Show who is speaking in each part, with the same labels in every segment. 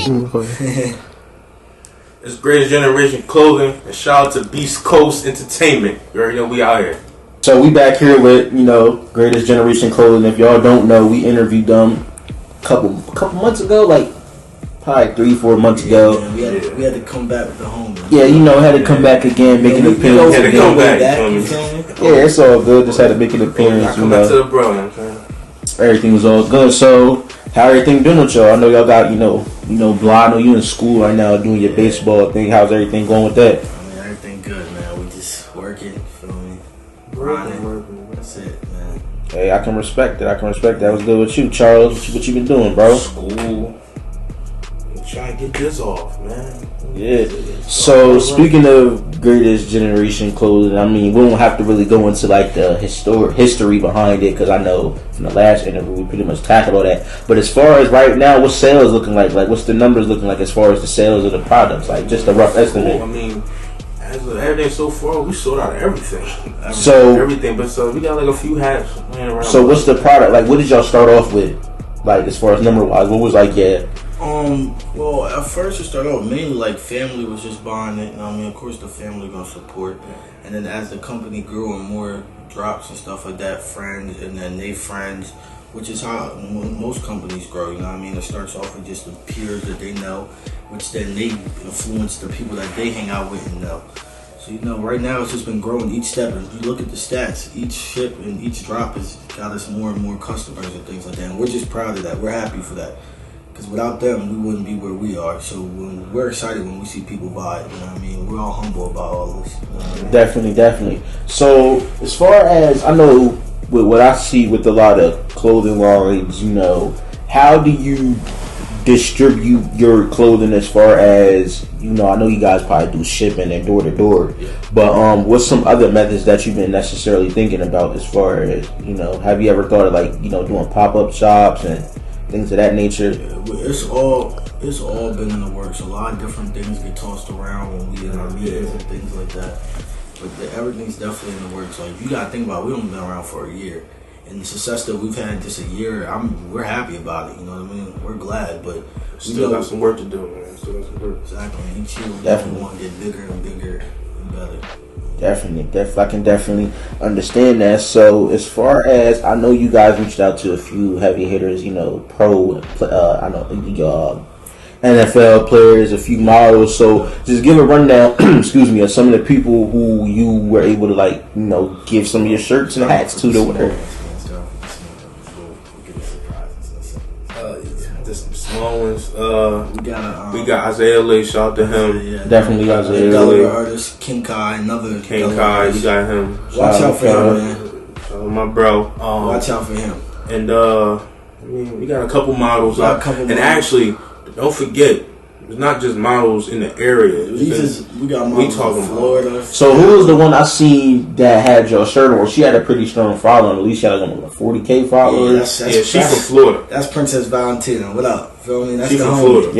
Speaker 1: It's Greatest Generation Clothing, and shout out to Beast Coast Entertainment. You already know we out here.
Speaker 2: So we back here with, Greatest Generation Clothing. If y'all don't know, we interviewed them a couple months ago, like probably 3-4 months ago.
Speaker 3: Man, we had to come back with the home.
Speaker 2: Yeah, had to come back again, make an appearance.
Speaker 1: Had to come back.
Speaker 2: Yeah, it's all good. Just had to make an appearance.
Speaker 1: Come back to the bro, man.
Speaker 2: Everything was all good. So how everything been with y'all? I know y'all got, Blah, I know you in school right now doing your baseball thing. How's everything going with that?
Speaker 3: I mean, everything good, man. We just working, feel me? Grinding. That's it, man.
Speaker 2: Hey, I can respect it. That was good with you, Charles. What you been doing, bro?
Speaker 1: School. Trying to get this off, man.
Speaker 2: Yeah. So speaking of Greatest Generation Clothing, I mean, we don't have to really go into like the history behind it, because I know from the last interview we pretty much tackled all that. But as far as right now, what's sales looking like? Like, what's the numbers looking like as far as the sales of the products? Like, just a rough estimate.
Speaker 1: I mean, as of everything so far, we sold out of everything. Everything, but so we got like a few hats laying around.
Speaker 2: So what's the product? Like, what did y'all start off with? Like, as far as number wise, what was like,
Speaker 3: well, at first it started off mainly like family was just buying it. I mean, of course the family gonna support, and then as the company grew and more drops and stuff like that, friends and then they friends, which is how most companies grow. You know what I mean? It starts off with just the peers that they know, which then they influence the people that they hang out with and know. So right now it's just been growing each step. And you look at the stats, each ship and each drop has got us more and more customers and things like that. And we're just proud of that. We're happy for that. Because without them, we wouldn't be where we are. So we're excited when we see people buy it. You know what I mean? We're all humble about all this. You know what I mean?
Speaker 2: Definitely. So as far as I know, with what I see with a lot of clothing lines, how do you distribute your clothing as far as, I know you guys probably do shipping and door to door, but what's some other methods that you've been necessarily thinking about as far as, have you ever thought of like, doing pop-up shops and things of that nature?
Speaker 3: It's all been in the works. A lot of different things get tossed around when we in our meetings and things like that. But everything's definitely in the works. Like, you gotta think about it, we only been around for a year, and the success that we've had just a year, we're happy about it. You know what I mean? We're glad, but
Speaker 1: still got some work to do, man. Still got some work.
Speaker 3: Exactly. Each year we definitely want to get bigger and bigger and better.
Speaker 2: Definitely, I can definitely understand that. So, as far as I know, you guys reached out to a few heavy hitters, NFL players, a few models. So, just give a rundown, excuse me, of some of the people who you were able to give some of your shirts and hats to wear.
Speaker 1: Just some small ones. We got Isaiah Lee. Shout out to him.
Speaker 2: Definitely Isaiah Lee.
Speaker 3: Delaware artist King Kai, another
Speaker 1: King Kai. You got him.
Speaker 3: Watch out for him, man.
Speaker 1: My bro.
Speaker 3: Watch out for him.
Speaker 1: And we got a couple models out. Actually, don't forget, it's not just models in the area.
Speaker 3: We got models in Florida.
Speaker 2: So who was the one I seen that had your shirt on? She had a pretty strong following. At least she had like 40K followers.
Speaker 1: She's from Florida.
Speaker 3: That's Princess Valentina. What up? Feel me? That's
Speaker 1: she's from Florida.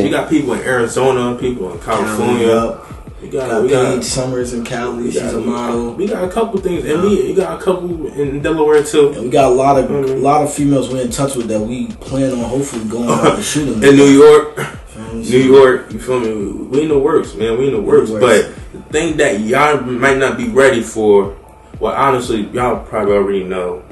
Speaker 1: We got people in Arizona, people in California. We got
Speaker 3: Paige Summers in Cali. She's a model.
Speaker 1: We got a couple things, and we got a couple in Delaware too.
Speaker 3: And we got a lot of females we're in touch with that we plan on hopefully going out and shooting
Speaker 1: in New York. New York, you feel me? We in the works, man. We in the works. But the thing that y'all might not be ready for, well, honestly, y'all probably already know.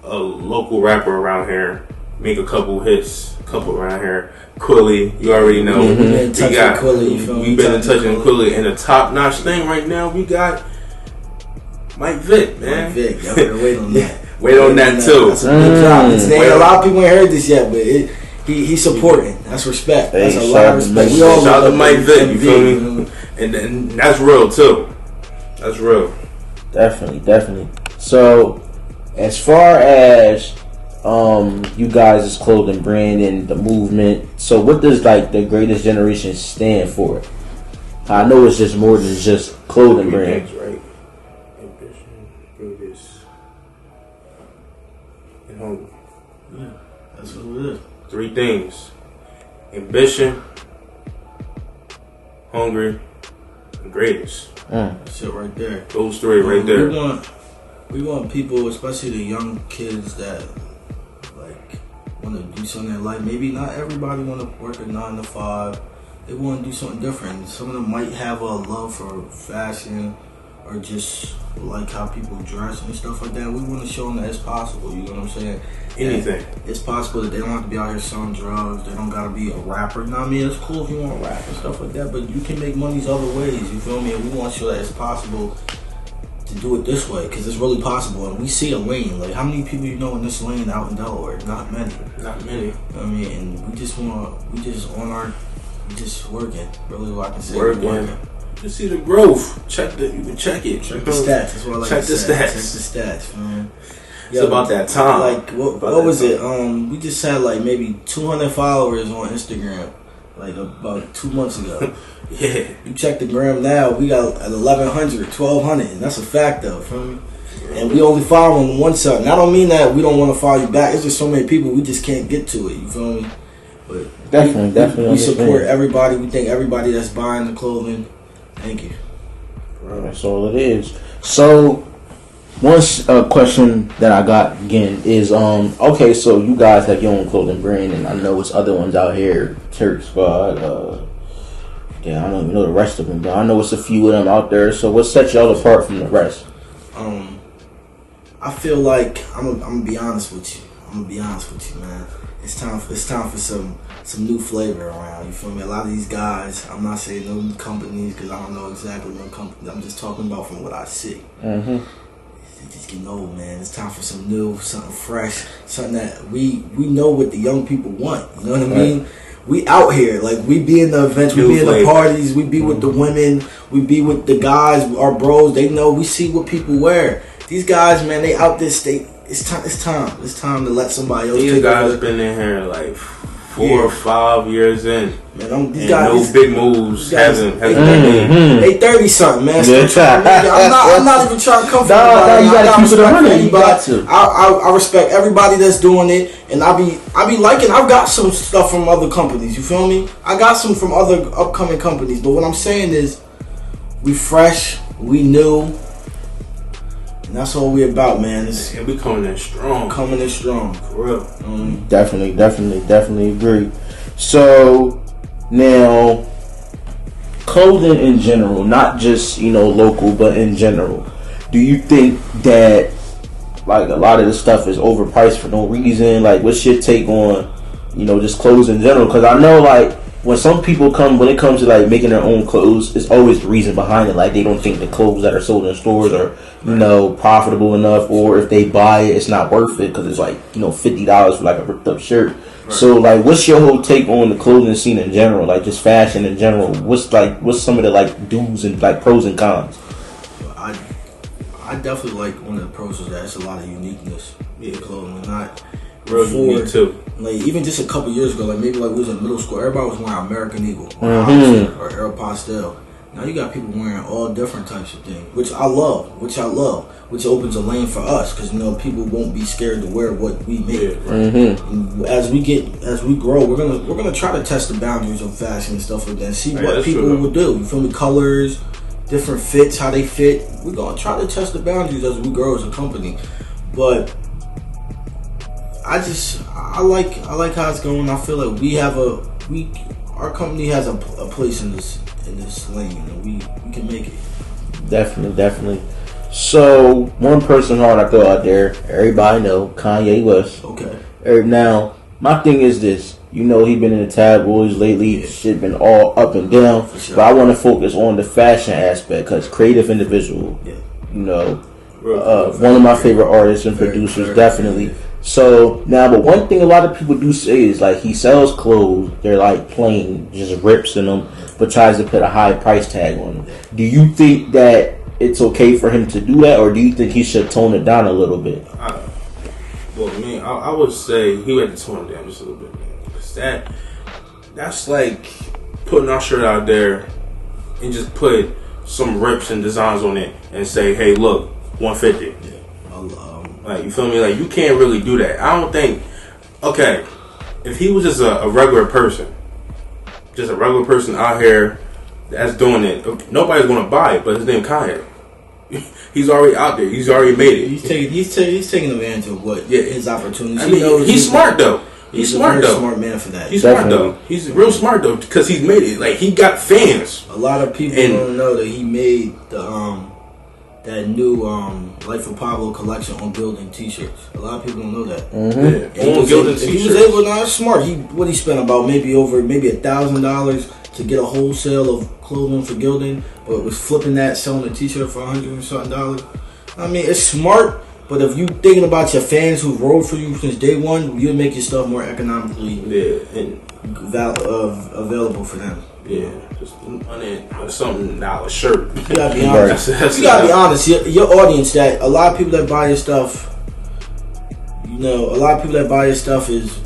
Speaker 1: A local rapper around here make a couple hits, around here. Quilly, you already know.
Speaker 3: We've been in touch with Quilly.
Speaker 1: We've been in touch with Quilly, and the top notch thing right now we got Mike Vick, man.
Speaker 3: Mike Vick, y'all better wait on that.
Speaker 1: Wait on that too.
Speaker 3: That's a good job. A lot of people ain't heard this yet, but he's supporting. That's respect. That's a lot of respect. We all
Speaker 1: shout out to Mike Vick. You feel me? And that's real too. That's real.
Speaker 2: Definitely. So, as far as you guys' clothing brand and the movement, so what does the Greatest Generation stand for? I know it's just more than just clothing brand.
Speaker 1: Right? Ambition, greatest, and hunger.
Speaker 3: Yeah, that's what it is.
Speaker 1: 3 things: ambition, hungry, and greatest.
Speaker 3: That's it right there.
Speaker 1: Those 3 right there.
Speaker 3: We want people, especially the young kids that want to do something in life. Maybe not everybody want to work a 9 to 5. They want to do something different. Some of them might have a love for fashion or just like how people dress and stuff like that. We want to show them that it's possible. You know what I'm saying?
Speaker 1: Anything.
Speaker 3: And it's possible that they don't have to be out here selling drugs. They don't got to be a rapper. You know what I mean? It's cool if you want to rap and stuff like that, but you can make money other ways. You feel me? And we want to show that it's possible to do it this way because it's really possible. And we see a lane. Like, how many people you know in this lane out in Delaware? Not many.
Speaker 1: Not many.
Speaker 3: You know what I mean? And we just working. Really, what I can say.
Speaker 1: Working. You see the growth. You can check it.
Speaker 3: Check the stats. That's what I like
Speaker 1: check
Speaker 3: to
Speaker 1: the
Speaker 3: say.
Speaker 1: stats.
Speaker 3: Check the stats, man.
Speaker 1: It's about that time.
Speaker 3: Like, what was it? We just had like maybe 200 followers on Instagram, like about 2 months ago.
Speaker 1: Yeah.
Speaker 3: You check the gram now, we got 1,100, 1,200, and that's a fact though, feel me? And we only follow on one side. And I don't mean that we don't want to follow you back. It's just so many people, we just can't get to it, you feel me? But
Speaker 2: Definitely.
Speaker 3: we support everybody. We thank everybody that's buying the clothing. Thank you.
Speaker 2: That's all it is. So, one question that I got again is, okay, so you guys have your own clothing brand, and I know it's other ones out here, Turk Squad, I don't even know the rest of them, but I know it's a few of them out there. So, what sets y'all apart from the rest?
Speaker 3: I feel like I'm gonna be honest with you. Man. It's time for some new flavor around. You feel me? A lot of these guys, I'm not saying no companies because I don't know exactly what company. I'm just talking about from what I see.
Speaker 2: Mm-hmm.
Speaker 3: They just getting old, man. It's time for some new, something fresh, something that we know what the young people want. You know what I mean? We out here, like we be in the events, we be in the parties, we be with the women, we be with the guys, our bros. They know we see what people wear. These guys, man, they out this state. It's time to let somebody else.
Speaker 1: These guys been in here like 4 or 5 years in.
Speaker 3: Man, these guys,
Speaker 1: no big moves hasn't been
Speaker 3: made. They 30 something, man. I'm not even trying to come from
Speaker 2: you gotta keep it 100. You got to.
Speaker 3: I respect everybody that's doing it, and I be liking. I've got some stuff from other companies. You feel me? I got some from other upcoming companies. But what I'm saying is, we fresh, we new, and that's all we about, man.
Speaker 1: And we coming in strong.
Speaker 3: For real.
Speaker 2: Definitely agree. So now, clothing in general, not just local, but in general. Do you think that like a lot of this stuff is overpriced for no reason? Like, what's your take on just clothes in general? Because I know like when some people when it comes to like making their own clothes, it's always the reason behind it. Like they don't think the clothes that are sold in stores are profitable enough, or if they buy it, it's not worth it because it's like $50 for like a ripped up shirt. Right. So like, what's your whole take on the clothing scene in general? Like just fashion in general. What's some of the like do's and like pros and cons?
Speaker 3: I definitely like one of the pros is that it's a lot of uniqueness in clothing. Not
Speaker 1: real unique too.
Speaker 3: Like even just a couple years ago, like maybe like we was in middle school, everybody was wearing American Eagle or Aeropostale. Now you got people wearing all different types of things, which I love, which opens a lane for us because people won't be scared to wear what we make.
Speaker 1: Yeah, right.
Speaker 2: Mm-hmm.
Speaker 3: As we grow, we're gonna try to test the boundaries of fashion and stuff like that. See what people will do. You feel me? Colors, different fits, how they fit. We're gonna try to test the boundaries as we grow as a company, but. I like how it's going. I feel like our company has a place in this lane, and we can make it.
Speaker 2: Definitely. So one person I throw out there, everybody know Kanye West.
Speaker 3: Okay.
Speaker 2: Now my thing is this. He been in the tabloids lately. Yeah. Shit been all up and down. Sure. But I want to focus on the fashion aspect because creative individual. Yeah. One of my favorite artists and producers, definitely. So now, but one thing a lot of people do say is like he sells clothes. They're like plain, just rips in them, but tries to put a high price tag on them. Do you think that it's okay for him to do that, or do you think he should tone it down a little bit?
Speaker 1: I would say he had to tone it down just a little bit, man. Because that's like putting our shirt out there and just put some rips and designs on it and say, "Hey, look, 150." Yeah. Like, you feel me? Like, you can't really do that. I don't think. Okay, if he was just a regular person out here that's doing it, nobody's gonna buy it. But his name Kanye. He's already out there. He's already made it.
Speaker 3: He's taking advantage of his opportunities.
Speaker 1: I mean, he's smart though. He's
Speaker 3: a
Speaker 1: smart
Speaker 3: very
Speaker 1: though.
Speaker 3: smart man for that.
Speaker 1: He's
Speaker 2: Definitely.
Speaker 1: smart though. He's real smart though because he's made it. Like he got fans.
Speaker 3: A lot of people don't know that he made the that new Life of Pablo collection on Gildan T-shirts. A lot of people don't know that.
Speaker 2: Mm-hmm.
Speaker 1: Yeah, on Gildan
Speaker 3: He was
Speaker 1: T-shirts.
Speaker 3: able. Now it's smart. He spent about maybe $1,000 to get a wholesale of clothing for Gildan, but was flipping that, selling a T-shirt for $100 and something. I mean, it's smart. But if you thinking about your fans who rode for you since day one, you'll make your stuff more economically
Speaker 1: And
Speaker 3: available for them.
Speaker 1: yeah, just $100 shirt.
Speaker 3: You gotta be honest.
Speaker 1: That's
Speaker 3: You gotta be honest. Your audience, that a lot of people that buy your stuff, a lot of people that buy your stuff is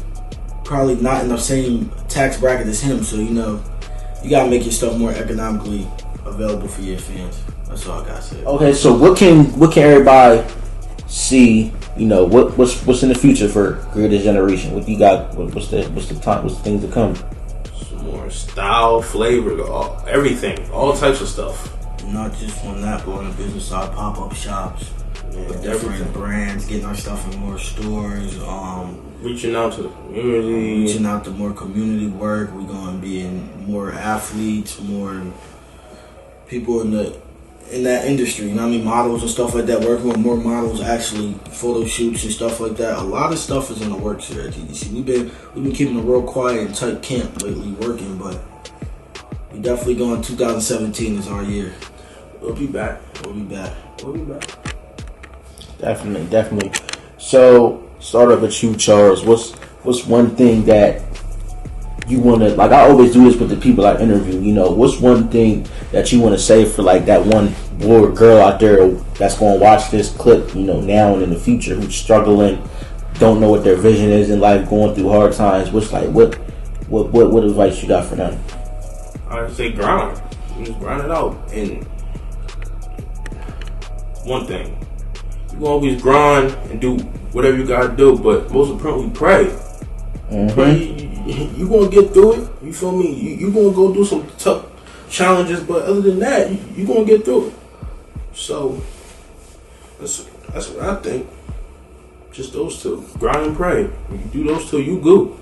Speaker 3: probably not in the same tax bracket as him. So you gotta make your stuff more economically available for your fans. That's all I gotta say.
Speaker 2: Okay, so what can everybody see? What's in the future for Greatest Generation? What you got? What's the things to come?
Speaker 1: Some more style, flavor, everything, all types of stuff.
Speaker 3: Not just on that, but on the business side, pop-up shops with different
Speaker 1: everything.
Speaker 3: brands, getting our stuff in more stores,
Speaker 1: Reaching out to the community.
Speaker 3: reaching out to more community work. We're going to be in more athletes, more people in that industry. You know what I mean? Models and stuff like that. Working with more models, actually photo shoots and stuff like that. A lot of stuff is in the works here at GDC. We've been keeping a real quiet and tight camp lately, working, but we definitely going. 2017 is our year.
Speaker 1: We'll be back.
Speaker 3: We'll be back.
Speaker 2: Definitely. So, start off with you, Charles. What's one thing that you want to, like, I always do this with the people I interview, what's one thing that you want to say for, like, that one boy or girl out there that's going to watch this clip, now and in the future, who's struggling, don't know what their vision is in life, going through hard times? What's, like, what advice you got for them?
Speaker 1: I would say grind. You just grind it out. And one thing, you always grind and do whatever you gotta do, but most importantly, pray.
Speaker 2: Mm-hmm.
Speaker 1: Pray. You gonna get through it. You feel me? You gonna go do some tough challenges, but other than that, you gonna get through it. So that's what I think. Just those two, grind and pray. When you do those two, you good.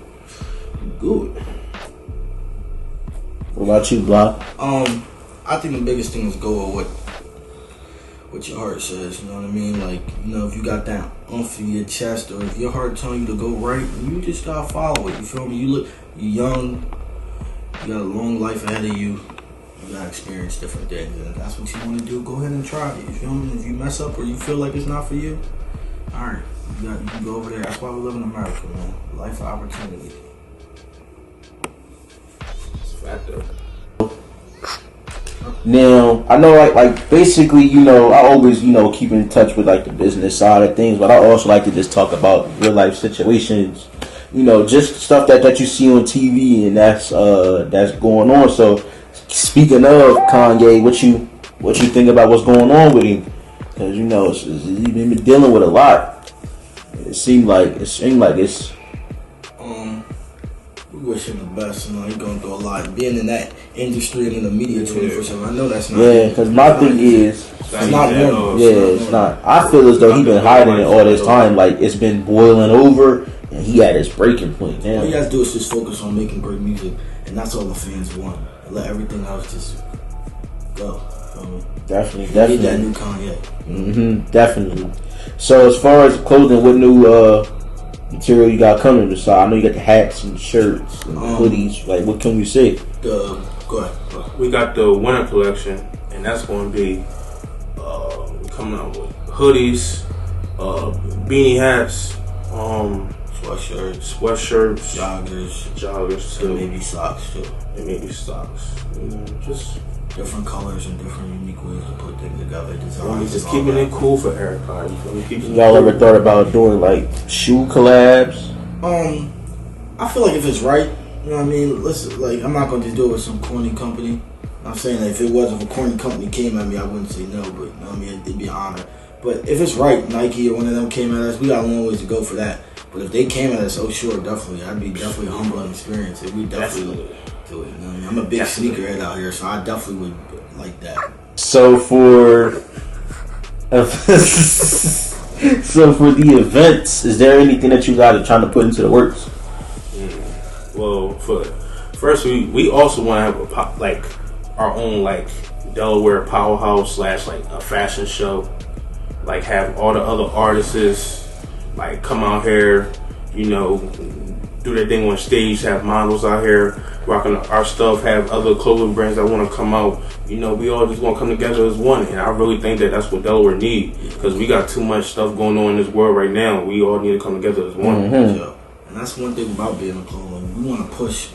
Speaker 1: You good.
Speaker 2: What about you, Block?
Speaker 3: I think the biggest thing is go with what your heart says. You know what I mean? Like, if you got that oomph in your chest, or if your heart telling you to go right, you just gotta follow it. You feel me? You're young. You got a long life ahead of you. You gotta experience different things, and if that's what you want to do, go ahead and try it. You feel me? If you mess up or you feel like it's not for you, all right, you can go over there. That's why we live in America, man. Life of opportunity.
Speaker 1: It's a fact though.
Speaker 2: Now, I know, like basically, I always, keep in touch with, like, the business side of things, but I also like to just talk about real life situations, just stuff that you see on TV and that's going on. So, speaking of Kanye, what you think about what's going on with him? Because, he's been dealing with a lot. It seemed like it's.
Speaker 3: We wish him the best. He's going through a lot. Being in that industry and in the media 24/7, I know that's not.
Speaker 2: Yeah, because my thing is,
Speaker 3: it's not normal.
Speaker 2: it's not. I feel as though he's been hiding it all this time. Like, it's been boiling over, and he had his breaking point.
Speaker 3: All you
Speaker 2: Damn.
Speaker 3: guys do is just focus on making great music, and that's all the fans want. Let everything else just go. Feel me?
Speaker 2: Definitely.
Speaker 3: Get that new Kanye.
Speaker 2: Definitely. So, as far as clothing, what new material you got coming to the side? I know you got the hats and shirts and hoodies. Like, what can we say?
Speaker 3: Go ahead.
Speaker 1: We got the winter collection, and that's going to be coming out with hoodies, beanie hats, sweatshirts, joggers too,
Speaker 3: And maybe socks too.
Speaker 1: and maybe socks. Just
Speaker 3: Different colors and different unique ways to put things together. Designs.
Speaker 1: just
Speaker 3: and all
Speaker 1: keeping
Speaker 3: that.
Speaker 1: it cool for everybody. You feel me? Keeping it
Speaker 2: Y'all
Speaker 1: cool.
Speaker 2: ever thought about doing, like, shoe collabs?
Speaker 3: I feel like if it's right, you know what I mean? Listen, like, I'm not going to just do it with some corny company. I'm saying that if a corny company came at me, I wouldn't say no, but, you know what I mean? It'd be an honor. But if it's right, Nike or one of them came at us, we got a long ways to go for that. But if they came at us, oh, sure, definitely. I'd be definitely a humbling experience. We definitely do it. You know what I mean? I'm a big sneakerhead out here, so I definitely would like that.
Speaker 2: So for the events, is there anything that you guys are trying to put into the works?
Speaker 1: Well, first we also want to have our own like Delaware powerhouse / like a fashion show. Like have all the other artists like come out here, you know, do their thing on stage. Have models out here rocking our stuff. Have other clothing brands that want to come out. You know, we all just gonna come together as one. And I really think that that's what Delaware need, because we got too much stuff going on in this world right now. We all need to come together as one.
Speaker 3: Yeah. And that's one thing about being a clothing. We want to push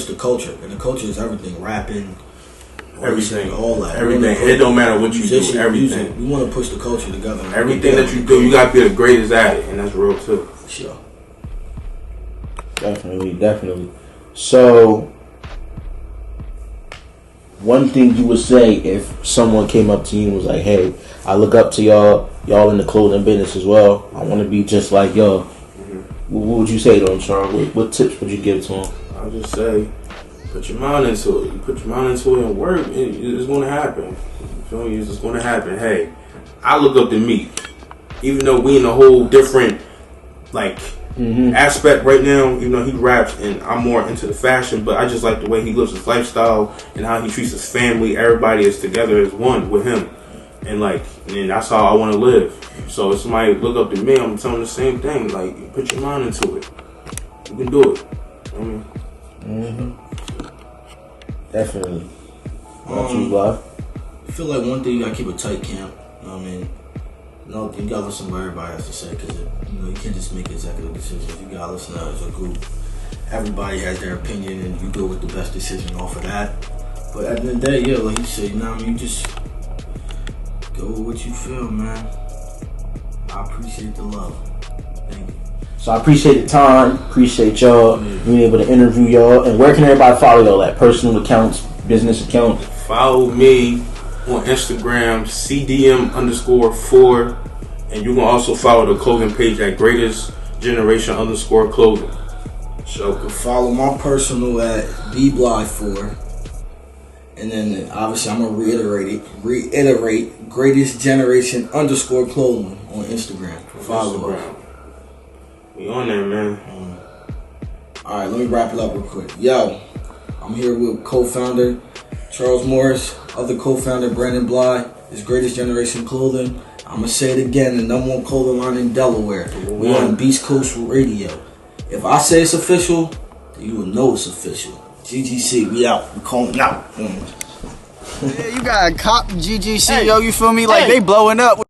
Speaker 3: the culture, and the culture is everything. Rapping,
Speaker 1: Everything,
Speaker 3: all that.
Speaker 1: everything. It don't matter what you do. Everything.
Speaker 3: Music. We want to push the culture together.
Speaker 1: Everything that you do, you gotta be the greatest at it, and that's real too.
Speaker 3: Sure.
Speaker 2: Definitely. So, one thing you would say if someone came up to you and was like, "Hey, I look up to y'all in the clothing business as well. I want to be just like y'all." What would you say to them, Charles? What tips would you give to them?
Speaker 1: I'll just say, put your mind into it. You put your mind into it and work, it's going to happen. You feel me? It's going to happen. Hey, I look up to me. Even though we in a whole different, like, aspect right now, even though he raps and I'm more into the fashion, but I just like the way he lives his lifestyle and how he treats his family. Everybody is together as one with him. And that's how I want to live. So if somebody look up to me, I'm telling them the same thing. Like, put your mind into it. You can do it.
Speaker 2: Definitely. What you, Blah?
Speaker 3: I feel like one thing, you gotta keep a tight camp. You know what I mean? No, you gotta listen to what everybody has to say, because you can't just make executive decisions. You gotta listen to as a group. Everybody has their opinion, and you go with the best decision off of that. But at the end of the day, yeah, like you said, you know what I mean? You just go with what you feel, man. I appreciate the love. Thank you.
Speaker 2: So I appreciate the time. Appreciate y'all being able to interview y'all. And where can everybody follow y'all at? Personal accounts, business accounts?
Speaker 1: Follow me on Instagram, CDM_4. And you can also follow the clothing page at Greatest Generation _clothing.
Speaker 3: So you can follow my personal at BBly4. And then obviously I'm gonna reiterate Greatest Generation _clothing on Instagram. Follow us.
Speaker 1: We on there, man.
Speaker 3: Alright, let me wrap it up real quick. Yo, I'm here with co-founder Charles Morris, other co-founder Brandon Bly. It's Greatest Generation Clothing. I'm gonna say it again, the #1 clothing line in Delaware. We on Beast Coast Radio. If I say it's official, you will know it's official. GGC, we out. We calling out.
Speaker 4: Yeah, you got a cop GGC, yo, you feel me? Like, they blowing up.